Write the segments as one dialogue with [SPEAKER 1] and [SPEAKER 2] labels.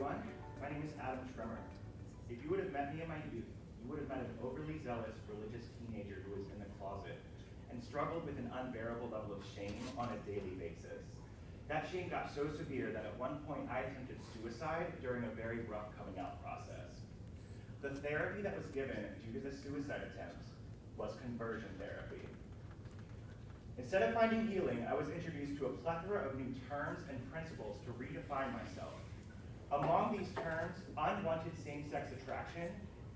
[SPEAKER 1] everyone. My name is Adam Tremor. If you would have met me in my youth, you would have met an overly zealous religious teenager who was in the closet and struggled with an unbearable level of shame on a daily basis. That shame got so severe that at one point I attempted suicide during a very rough coming out process. The therapy that was given due to the suicide attempt was conversion therapy. Instead of finding healing, I was introduced to a plethora of new terms and principles to redefine myself. Among these terms, unwanted same-sex attraction,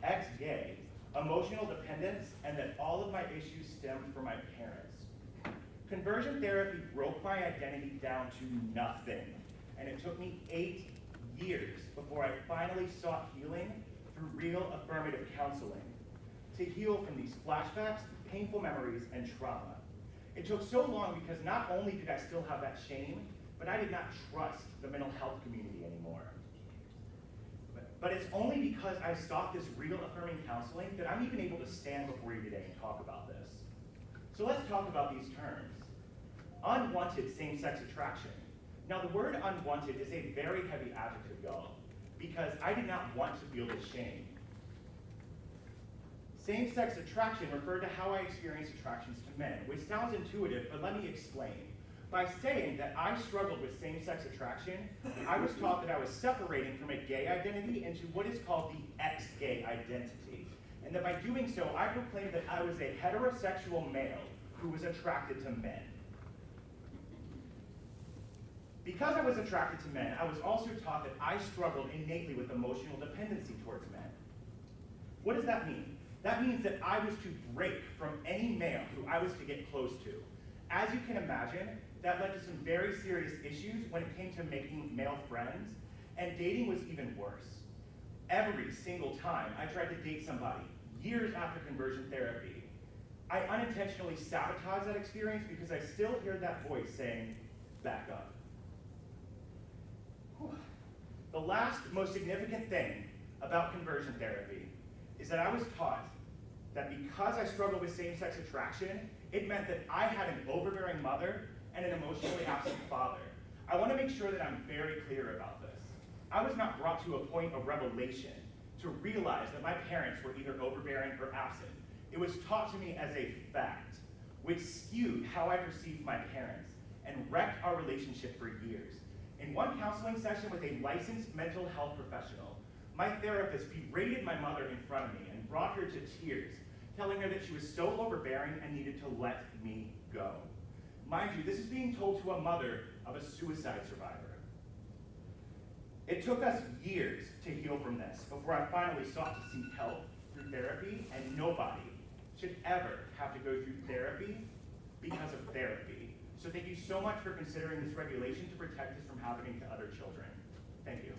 [SPEAKER 1] ex-gay, emotional dependence, and that all of my issues stemmed from my parents. Conversion therapy broke my identity down to nothing, and it took me 8 years before I finally sought healing through real affirmative counseling to heal from these flashbacks, painful memories, and trauma. It took so long because not only did I still have that shame, but I did not trust the mental health community anymore. But it's only because I sought this real affirming counseling that I'm even able to stand before you today and talk about this. So let's talk about these terms. Unwanted same-sex attraction. Now the word unwanted is a very heavy adjective, y'all, because I did not want to feel this shame. Same-sex attraction referred to how I experience attractions to men, which sounds intuitive, but let me explain. By saying that I struggled with same-sex attraction, I was taught that I was separating from a gay identity into what is called the ex-gay identity. And that by doing so, I proclaimed that I was a heterosexual male who was attracted to men. Because I was attracted to men, I was also taught that I struggled innately with emotional dependency towards men. What does that mean? That means that I was to break from any male who I was to get close to. As you can imagine, that led to some very serious issues when it came to making male friends, and dating was even worse. Every single time I tried to date somebody, years after conversion therapy, I unintentionally sabotaged that experience because I still hear that voice saying, back up. Whew. The last most significant thing about conversion therapy is that I was taught that because I struggled with same-sex attraction, it meant that I had an overbearing mother and an emotionally absent father. I want to make sure that I'm very clear about this. I was not brought to a point of revelation to realize that my parents were either overbearing or absent. It was taught to me as a fact, which skewed how I perceived my parents and wrecked our relationship for years. In one counseling session with a licensed mental health professional, my therapist berated my mother in front of me and brought her to tears, telling her that she was so overbearing and needed to let me go. Mind you, this is being told to a mother of a suicide survivor. It took us years to heal from this before I finally sought to seek help through therapy, and nobody should ever have to go through therapy because of therapy. So thank you so much for considering this regulation to protect us from happening to other children. Thank you.